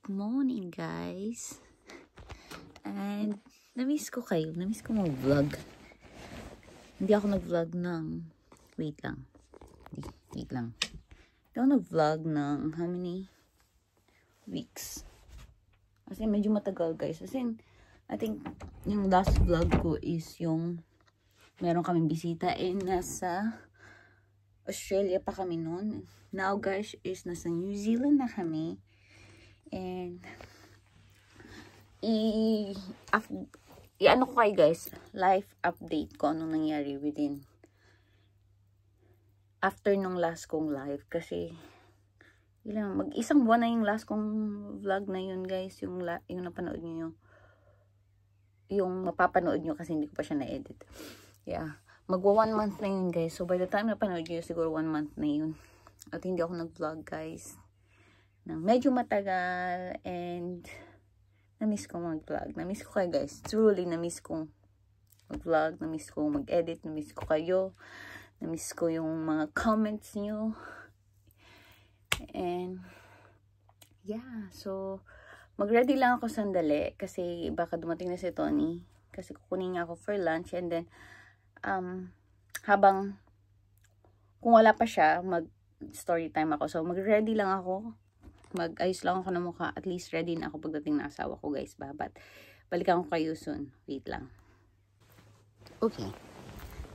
Good morning, guys. And na-miss ko kayo. Na-miss ko mag-vlog. Hindi ako nag-vlog ng... Wait lang. Hindi ako nag-vlog ng how many weeks. Kasi medyo matagal, guys. Kasi I think yung last vlog ko is yung meron kaming bisita nasa Australia pa kami noon. Now, guys, is nasa New Zealand na kami. And ano ko kayo, guys, life update ko anong nangyari within after nung last kong live. Kasi mag-isang buwan na yung last kong vlog na yun, guys. Yung napanood nyo yung mapapanood nyo kasi hindi ko pa siya na-edit. Yeah, magwa 1 month na yun, guys. So by the time napanood nyo, siguro 1 month na yun. At hindi ako nag-vlog, guys, ng medyo matagal. And na-miss ko mag-vlog. Na-miss ko kayo, guys. Truly, na-miss ko mag-vlog. Na-miss ko mag-edit. Na-miss ko kayo. Na-miss ko yung mga comments nyo. And yeah, so mag-ready lang ako sandali kasi baka dumating na si Tony. Kasi kukunin niya ako for lunch. And then habang kung wala pa siya, mag-story time ako. So mag-ready lang ako. Mag-ayos lang ako ng mukha. At least ready na ako pagdating na asawa ko, guys. Babat. Balikan ko kayo soon. Wait lang. Okay.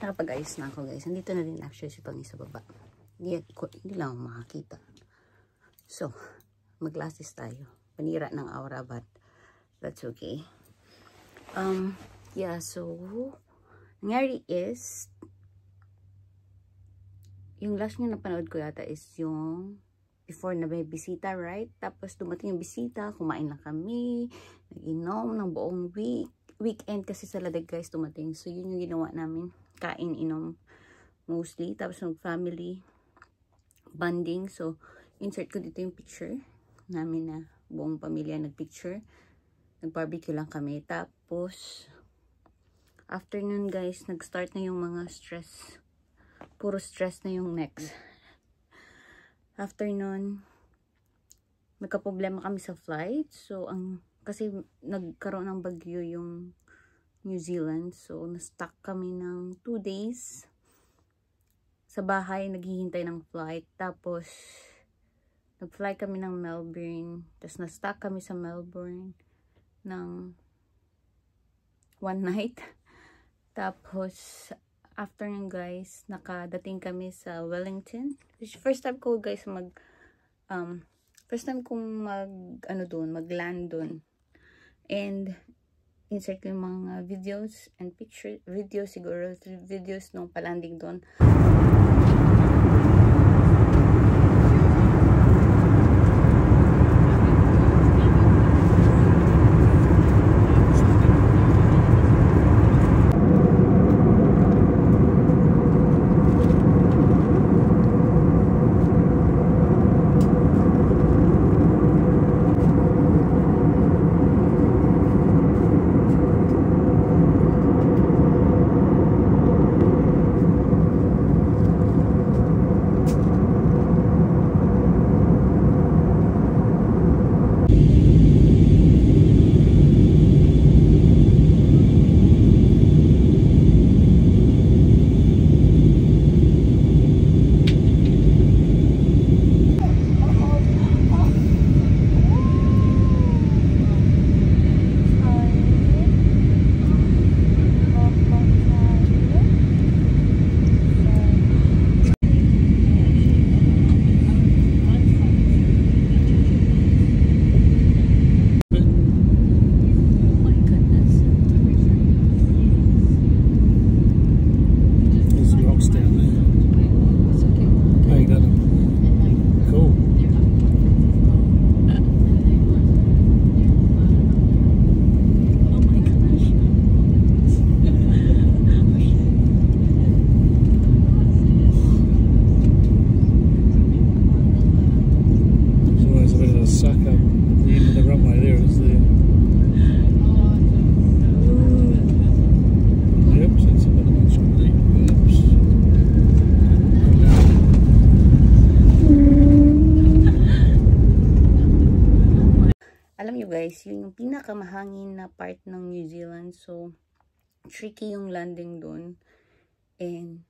Nakapag-ayos na ako, guys. Nandito na din actually si Tony sa baba. Hindi lang ako makakita. So, mag-glasses tayo. Panira ng aura, but that's okay. Yeah, so nangyari is yung last nyo napanood ko yata is yung before na may bisita, right? Tapos dumating yung bisita, kumain lang kami, nag-inom ng buong weekend kasi sa Ladag, guys, dumating. So yun yung ginawa namin, kain, inom mostly. Tapos yung family bonding. So insert ko dito yung picture namin na buong pamilya nagpicture. Nag-barbecue lang kami. Tapos afternoon, guys, nag-start na yung mga stress. Puro stress na yung next. Afternoon, nagka-problema kami sa flight. So, kasi nagkaroon ng bagyo yung New Zealand. So, na-stuck kami ng 2 days sa bahay, naghihintay ng flight. Tapos, nag-fly kami ng Melbourne. Tapos, na-stuck kami sa Melbourne ng 1 night. Tapos, after nun, guys, nakadating kami sa Wellington. First time ko, guys, first time kong mag-land dun. And insert ko yung mga videos and videos siguro, 3 videos nung palanding dun. guys, yun yung pinakamahangin na part ng New Zealand. So, tricky yung landing doon. And,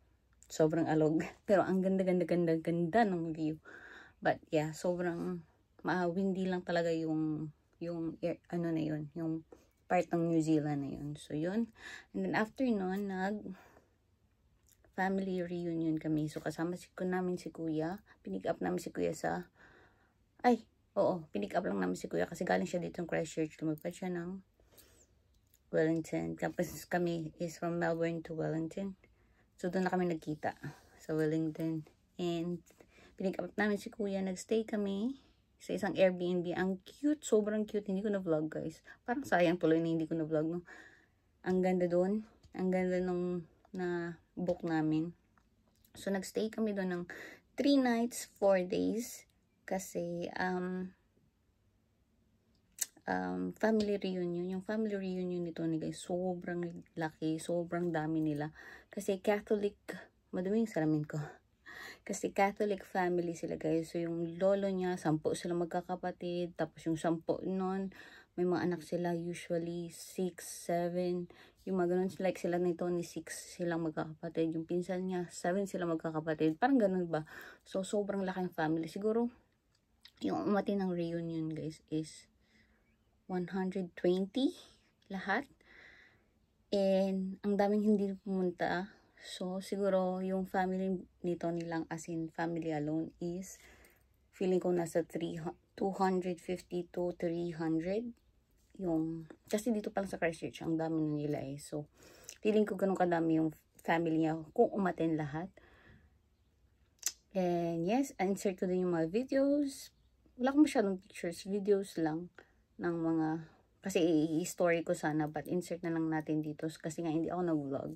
sobrang alog. Pero, ang ganda ng view. But, yeah, sobrang windy lang talaga yung ano na yun, yung part ng New Zealand na yun. So, yun. And then, after nun, family reunion kami. So, kasama namin si kuya. Pinick up namin si kuya sa pinick up lang namin si kuya kasi galing siya dito ng Christchurch. Lumipad siya ng Wellington. Tapos kami is from Melbourne to Wellington. So, doon na kami nagkita sa Wellington. And, pinick up namin si kuya. Nagstay kami sa isang Airbnb. Ang cute. Sobrang cute. Hindi ko na-vlog, guys. Parang sayang tuloy na hindi ko na-vlog, no? Ang ganda doon. Ang ganda nung na book namin. So, nagstay kami doon ng 3 nights, 4 days. Kasi, family reunion. Yung family reunion nito ni guys, sobrang laki, sobrang dami nila. Kasi Catholic, madaming salamin ko. Kasi Catholic family sila guys. So, yung lolo niya, 10 sila magkakapatid. Tapos, yung 10 nun, may mga anak sila, usually 6, 7. Yung mga ganun, like sila nito ni 6 silang magkakapatid. Yung pinsan niya, 7 sila magkakapatid. Parang ganun ba? So, sobrang laking family. Siguro, yung umati ng reunion guys is 120 lahat. And ang daming hindi pumunta. So siguro yung family nito nilang as in family alone is feeling ko nasa 250 to 300. Yung kasi dito pa lang sa Christchurch ang dami na nila eh. So feeling ko ganun kadami yung family niya kung umaten lahat. And yes, insert ko din yung mga videos. Wala akong masyadong pictures, videos lang ng mga, kasi i-story ko sana, but insert na lang natin dito kasi nga hindi ako nag-vlog.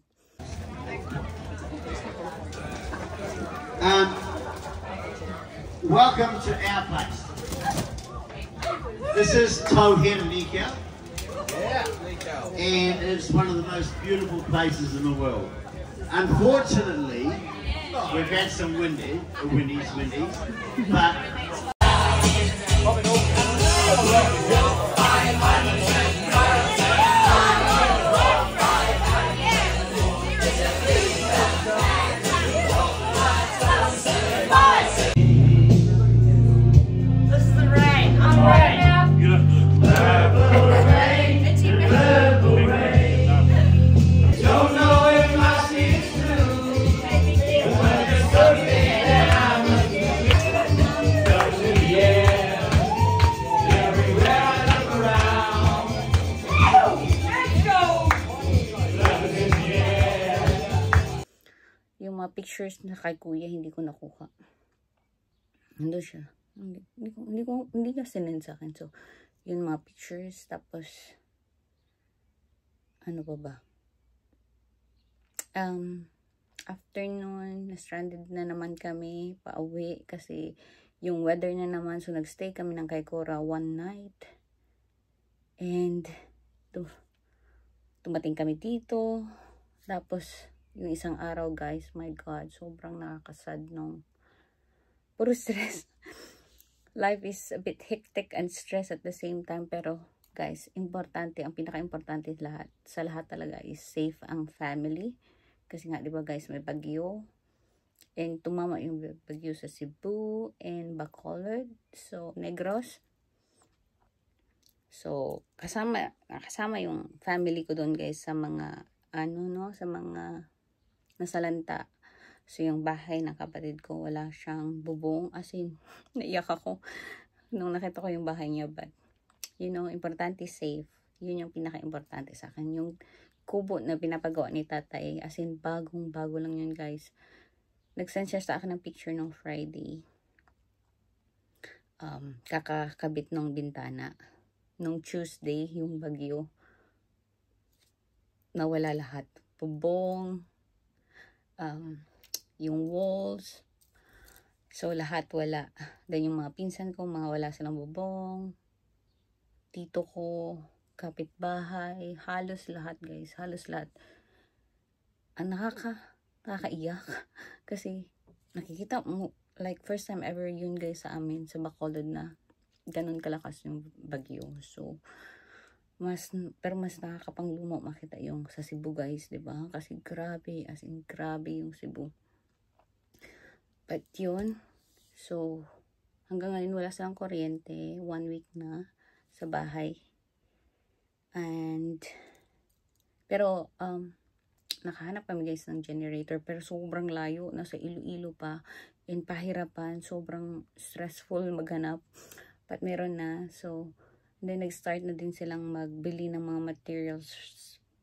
Welcome to our place. This is Tauhenaneka. And it's one of the most beautiful places in the world. Unfortunately, we've had some windies, but pictures na kay kuya hindi ko nakuha. Nandun siya. Hindi niya sinend sa akin. So, yun mga pictures. Tapos, ano pa ba? After nun, na-stranded na naman kami pauwi kasi yung weather na naman. So, nagstay kami ng kay Cora 1 night. And, tumating kami dito. Tapos, yung isang araw guys, my God, sobrang nakakasad nung puro stress. Life is a bit hectic and stress at the same time. Pero guys, importante, ang pinaka-importante sa lahat talaga is safe ang family. Kasi nga, di ba guys, may bagyo. And tumama yung bagyo sa Cebu and Bacolod. So, Negros. So, kasama yung family ko doon guys sa mga, sa mga nasalanta. So, yung bahay ng kapatid ko, wala siyang bubong. As in, naiyak ako nung nakita ko yung bahay niya. But, importante safe. Yun yung pinaka-importante sa akin. Yung kubo na pinapagawa ni tatay, as in, bagong-bago lang yun, guys. Nag-send siya sa akin ng picture nung Friday. Kakakabit ng bintana. Nung Tuesday, yung bagyo, nawala lahat. Bubong, yung walls, so lahat wala. Then yung mga pinsan ko, mga wala silang bubong, tito ko, kapitbahay, halos lahat guys, halos lahat. Ang nakakaiyak kasi nakikita mo, like first time ever yun guys sa amin, sa Bacolod na ganun kalakas yung bagyo. So, pero mas nakakapanglumo makita yung sa Cebu guys, diba? Kasi grabe, as in grabe yung Cebu. But yun, so, hanggang ngayon wala silang kuryente, 1 week na sa bahay. Pero, nakahanap kami guys ng generator, pero sobrang layo, nasa Iloilo pa, and pahirapan, sobrang stressful maghanap, but meron na. So then nag-start na din silang magbili ng mga materials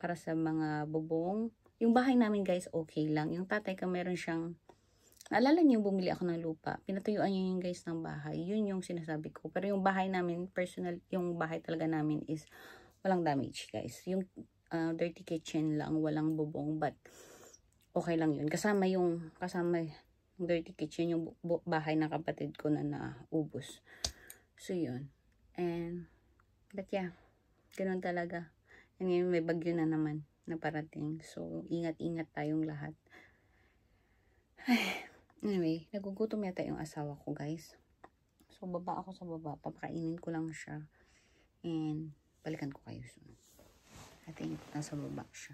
para sa mga bubong. Yung bahay namin guys, okay lang. Yung tatay ko meron siyang, naalala niyo bumili ako ng lupa, pinatuyuan niyo yung guys ng bahay, yun yung sinasabi ko. Pero yung bahay namin, personal, yung bahay talaga namin is walang damage guys. Yung dirty kitchen lang, walang bubong, but okay lang yun. Kasama yung dirty kitchen, yung bahay ng kapatid ko na naubos. So yun. But yeah, ganun talaga. And ngayon may bagyo na naman na parating. So ingat-ingat tayong lahat. Anyway, nagugutom yata yung asawa ko guys. So baba ako sa baba, papakainin ko lang siya. And balikan ko kayo soon. I think nasa baba siya.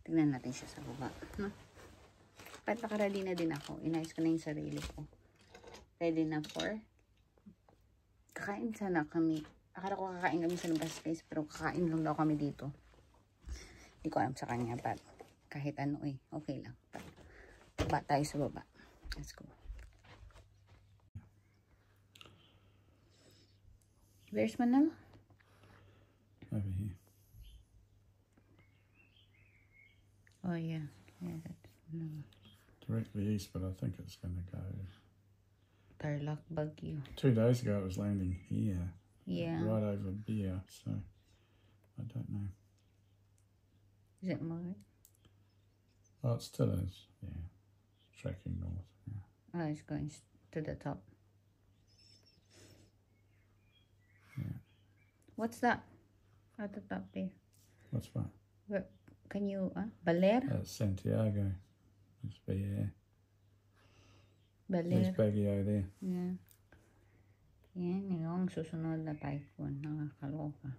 Tignan natin siya sa baba. No? Pat naka-ready na din ako. Inayos ko na yung sarili ko. Ready na for kakain sana kami. Akala ko kakain kami sa labas guys, pero kakain lang daw kami dito. Hindi ko alam sa kanya, but kahit ano okay lang. Baba tayo sa baba. Let's go. Where's Manila? Over here. Oh yeah, that's Manila. Directly east, but I think it's going to go. Tarlac Baguio. 2 days ago it was landing here. Yeah. Right over Beer, so I don't know. Is it more? Oh, it still is, yeah. It's tracking north, yeah. Oh, it's going to the top. Yeah. What's that? At the top there. What's that? Where, can you, Baler? That's Santiago. It's Beer. Baler. There's Baguio there. Yeah. Yan, yung susunod na typhoon. Nakakaloka.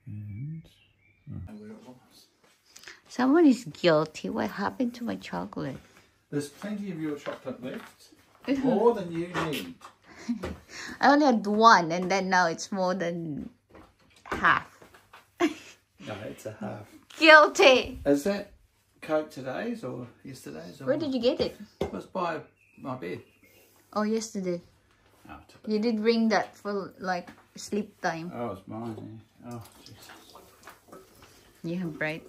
And Someone is guilty. What happened to my chocolate? there's plenty of your chocolate left. More than you need. I only had one, and then now it's more than half. No, it's a half. Guilty. Is that Coke today's or yesterday's? Or Where did you get it? It was by my bed. Oh, yesterday. Oh, I took it. You did bring that for like sleep time. Oh, it's mine. Yeah. Oh, jeez. Yeah, right.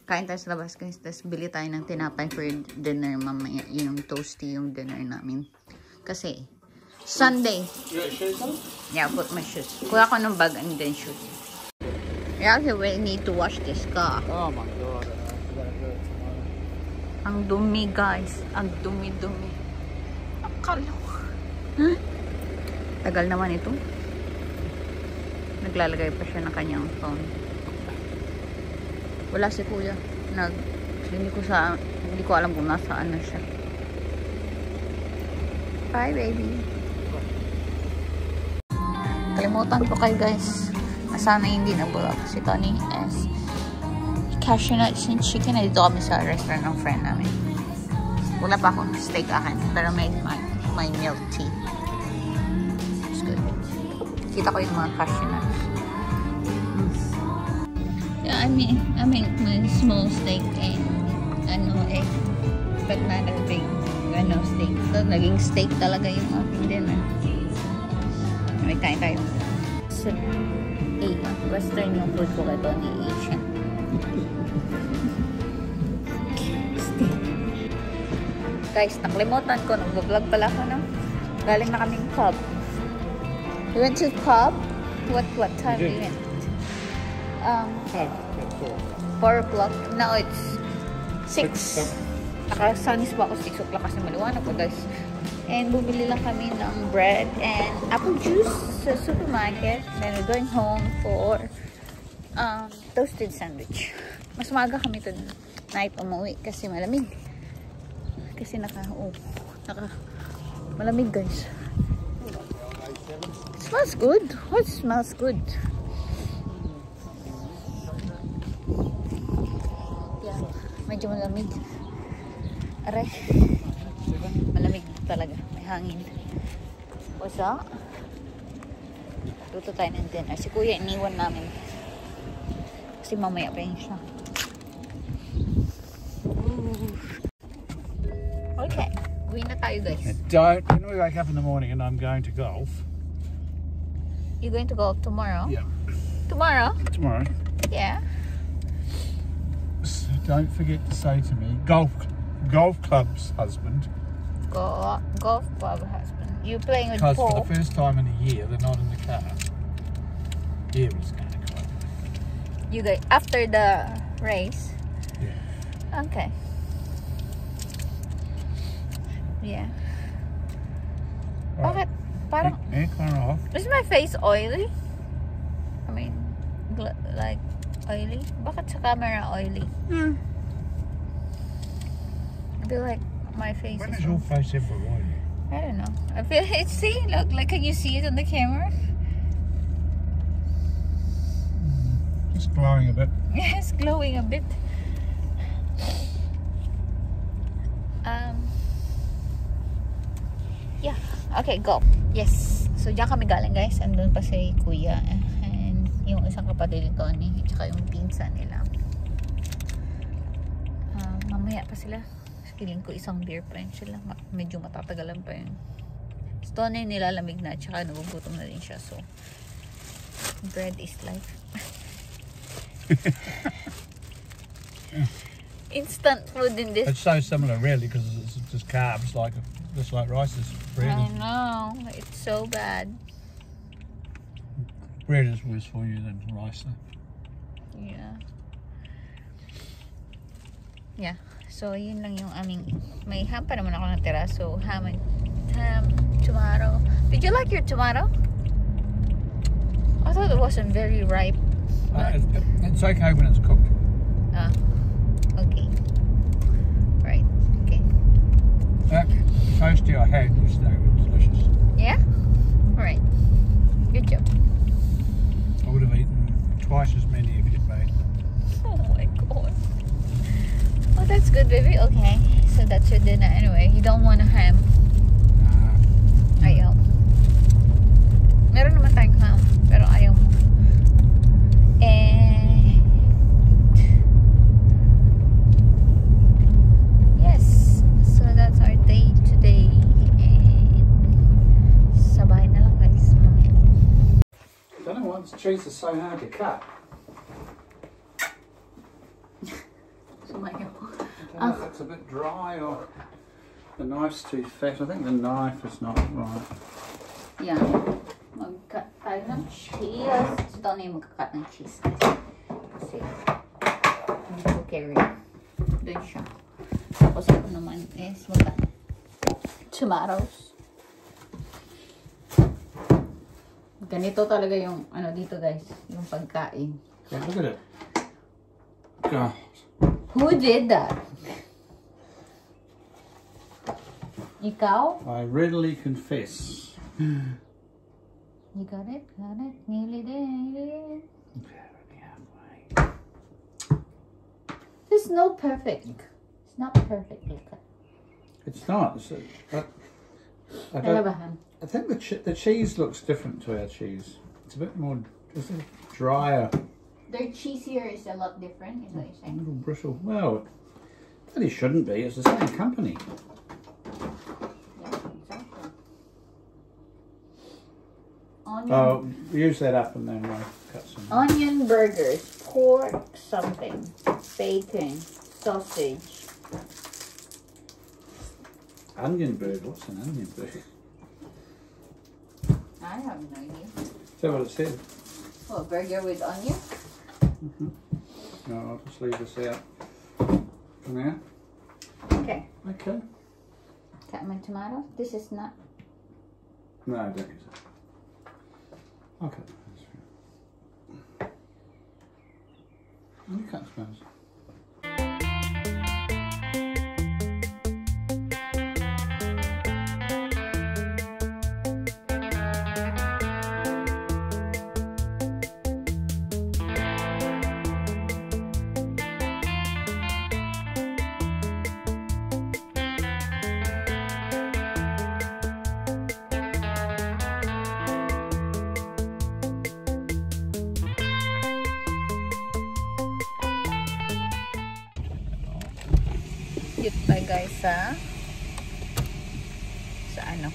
Kain tayo sa labas guys. Tapos bili tayo ng tinapay for dinner mamaya. Yung toasty yung dinner namin. Kasi Sunday. You got shoes on? Yeah, put my shoes. Kuha ko ng bag and then shoes. Yeah, okay, we need to wash this car. Oh my god. Ang dumi guys. Ang dumi-dumi. Ang kalawa. Huh? Tagal naman ito. Naglalagay pa siya ng kanyang phone. Wala si kuya. Hindi ko alam kung nasaan na siya. Bye baby. Kalimutan ko kayo guys. Sana hindi nabulak si Tony as cashew nuts and chicken. Dito kami sa restaurant ng friend namin. Wala pa akong steak akin. Pero may milk tea. It's good. Kita ko yung mga cashew nuts. Yeah, I mean my small steak and but not a big steak. So, naging steak talaga yung aking dinner. May kain tayo. So, Western yung food ko kay Tony. Asian. Steak. Guys, nakalimutan ko. Nag-vlog pala ako, no? Galing na kaming pub. We went to pub? What time we went? 4 o'clock. Now it's 6. Nakasanis pa ako 6 o'clock kasi maliwanag po guys. And bumili lang kami ng bread and apple juice sa supermarket. Then we're going home for toasted sandwich. Mas maaga kami tonight umuwi kasi malamig. Kasi Malamig guys. It smells good. What smells good? Yeah, medyo malamig. Aray. Malamig talaga. May hangin. What's up? Luto tayo ng dinner. Si kuya iniwan namin. Kasi mamaya pa yun siya. Okay. Uwi na tayo guys. When we wake up in the morning and I'm going to golf. You going to golf tomorrow? Yeah. Tomorrow? Tomorrow. Yeah. So don't forget to say to me, golf club's husband. Golf club husband. You playing with Because Paul? for the first time in a year, they're not in the car. Yeah, we're just going to go. You guys after the race? Yeah. Okay. Yeah. Right. Bakit? Parang, Aircon off. is my face oily? I mean, like oily? Bakit sa camera oily? I feel like my face When is... is your face ever oily? I don't know. I feel it. See, look, like can you see it on the camera? Just glowing a bit. Yes, glowing a bit. Yeah. Okay, go. Yes. So, diyan kami galing, guys. Andun pa si Kuya. And yung isang kapatid ni Tony. At saka yung pinsan nila. Mamaya pa sila. Feeling ko isang beer pa yun sila. Medyo matatagalan pa yun. Si Tony nilalamig na. At saka nagugutom na din siya. So, bread is life. Instant food in this. It's so similar, really, because it's just carbs, just like rice is bread. I know. It's so bad. Bread is worse for you than rice, though. Yeah. Yeah. So, yun lang yung aming... May ham pa naman ako natira. So, ham, tomato. Did you like your tomato? I thought it wasn't very ripe. It's okay when it's cooked. Okay. Right. Okay. That toasty I had yesterday was delicious. Yeah? Alright. Good job. I would have eaten twice as many if you'd made. Oh my god. Oh, that's good, baby. Okay. So, that's your dinner anyway. You don't want a ham. Ayaw. Meron naman tayong ham. Pero ayaw mo. And yes, so that's our day today. And sabay na lang guys. I don't know why this cheese is so hard to cut. Sumayo. I don't know if it's a bit dry or the knife's too fat. I think the knife is not right. Yeah. Mag-cut tayo ng cheese. Si Tony yung mag-cut ng cheese. Kasi hindi ko carry. Doon siya. Tapos ako naman is tomatoes. Ganito talaga yung ano dito guys. Yung pagkain. Yeah, look at it. God. Who did that? Ikaw? I readily confess. You got it? Got it? Nearly there. Barely halfway. There's no perfect. It's not perfectly cut. It's not. I think the cheese looks different to our cheese. It's a bit more, it's a drier. Their cheese here is a lot different, is what you're A saying. little brittle. Well, it shouldn't be. It's the same company. Yeah, exactly. Onion, Oh, use that up and then we'll cut some. onion burgers, pork something, bacon, sausage. Onion burger. What's an onion burger? I have no idea. Is that what it said? Oh, burger with onion? No, I'll just leave this out for now. Okay. Okay. Cut my tomato. This is not. No, I don't use it. Okay. You cut tomatoes. Cute tayo guys sa ano,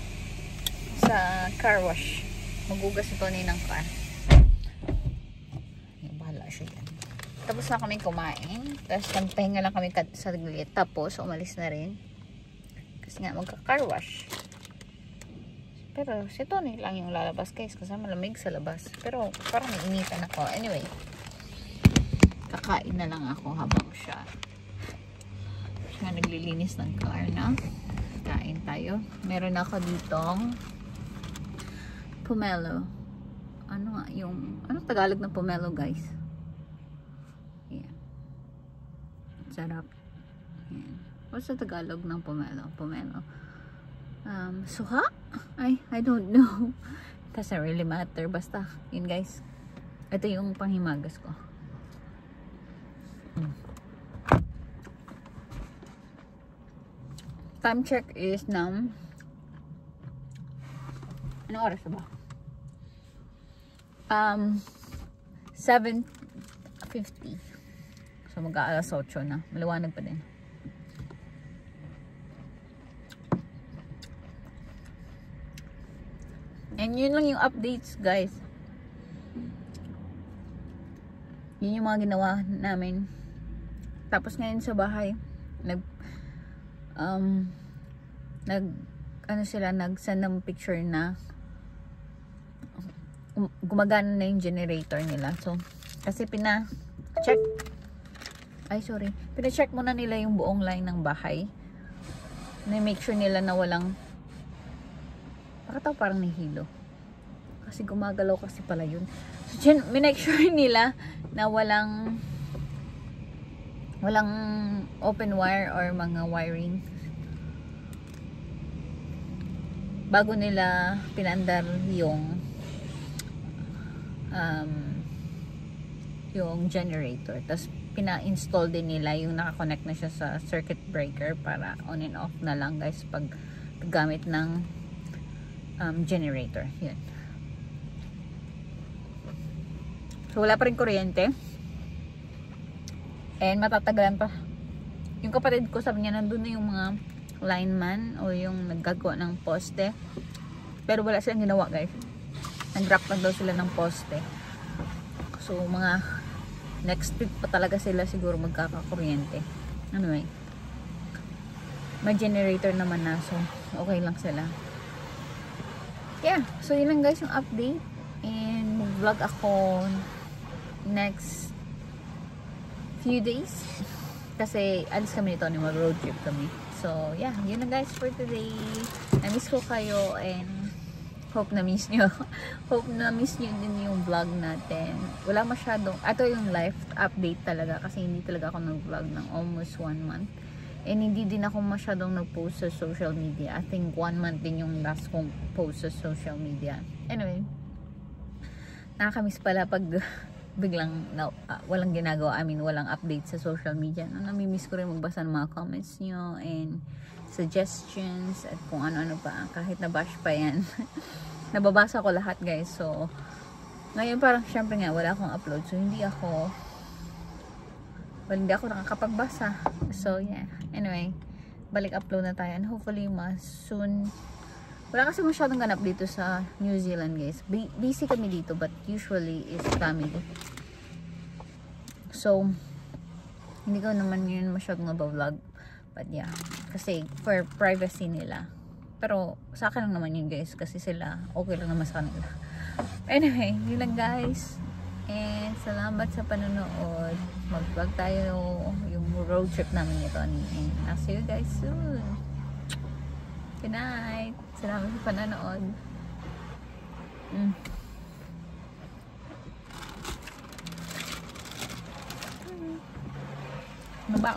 sa car wash. Magugas ito ni ng car. Bahala siya yan. Tapos na kami kumain. Tapos nagpahinga lang kami sa glit. Tapos umalis na rin. Kasi nga magka-car wash. Pero si Tony lang yung lalabas guys. Kasi malamig sa labas. Pero parang initan ako. Anyway. Kakain na lang ako habang siya naglilinis ng car na. Kain tayo. Meron ako ditong pomelo. Ano nga yung, anong Tagalog ng pomelo guys? Yeah. Sarap. Yan. What's the Tagalog ng pomelo? Pomelo. Suha? I don't know. Doesn't really matter. Basta, yun guys. Ito yung panghimagas ko. Time check is now anong oras ba? 7:50. So mag-aalas 8 na. Maliwanag pa din. And yun lang yung updates guys. Yun yung mga ginawa namin. Tapos ngayon sa bahay nag-send ng picture na gumagana na yung generator nila. So, kasi pina-check muna nila yung buong line ng bahay. Na-make sure nila na walang parang nahilo. Kasi gumagalaw kasi pala yun. So, make sure nila na walang open wire or mga wiring bago nila pinandar yung generator. Tapos pina-install din nila yung nakakonect na siya sa circuit breaker para on and off na lang guys pag gamit ng generator. Yun. So wala pa rin kuryente. And matatagalan pa. Yung kapatid ko sabi niya nandun na yung mga lineman o yung naggagawa ng poste. Pero wala silang ginawa guys. Nag-drop lang daw sila ng poste. So mga next week pa talaga sila siguro magkakakuryente. Anyway. May generator naman na. So okay lang sila. Yeah. So yun lang guys yung update. And mag-vlog ako next few days kasi alis kami nito, mag-road trip kami. So yeah, yun na guys for today. Na-miss ko kayo and hope na-miss nyo. Hope na-miss nyo din yung vlog natin. Wala masyadong, ito yung life update talaga kasi hindi talaga ako nag-vlog ng almost 1 month. And hindi din ako masyadong nag-post sa social media. I think 1 month din yung last kong post sa social media. Anyway, nakakamiss pala pag biglang walang ginagawa, walang update sa social media. Namimiss ko rin magbasa ng mga comments nyo and suggestions at kung ano-ano pa. Kahit na-bash pa yan. Nababasa ko lahat guys. So, ngayon parang syempre nga wala akong upload. So, hindi ako nakakapagbasa. So, yeah. Anyway, balik upload na tayo. And hopefully, mas soon. Wala kasi masyadong ganap dito sa New Zealand guys. Busy kami dito but usually is family. So, hindi ko naman yun masyadong nabavlog. But yeah, kasi for privacy nila. Pero sa akin lang naman yun guys kasi sila okay lang naman sa kanila. Anyway, yun lang guys. And salamat sa panonood. Mag-vlog tayo yung road trip namin ito. And I'll see you guys soon. Good night. Salamat sa panonood. Ano ba?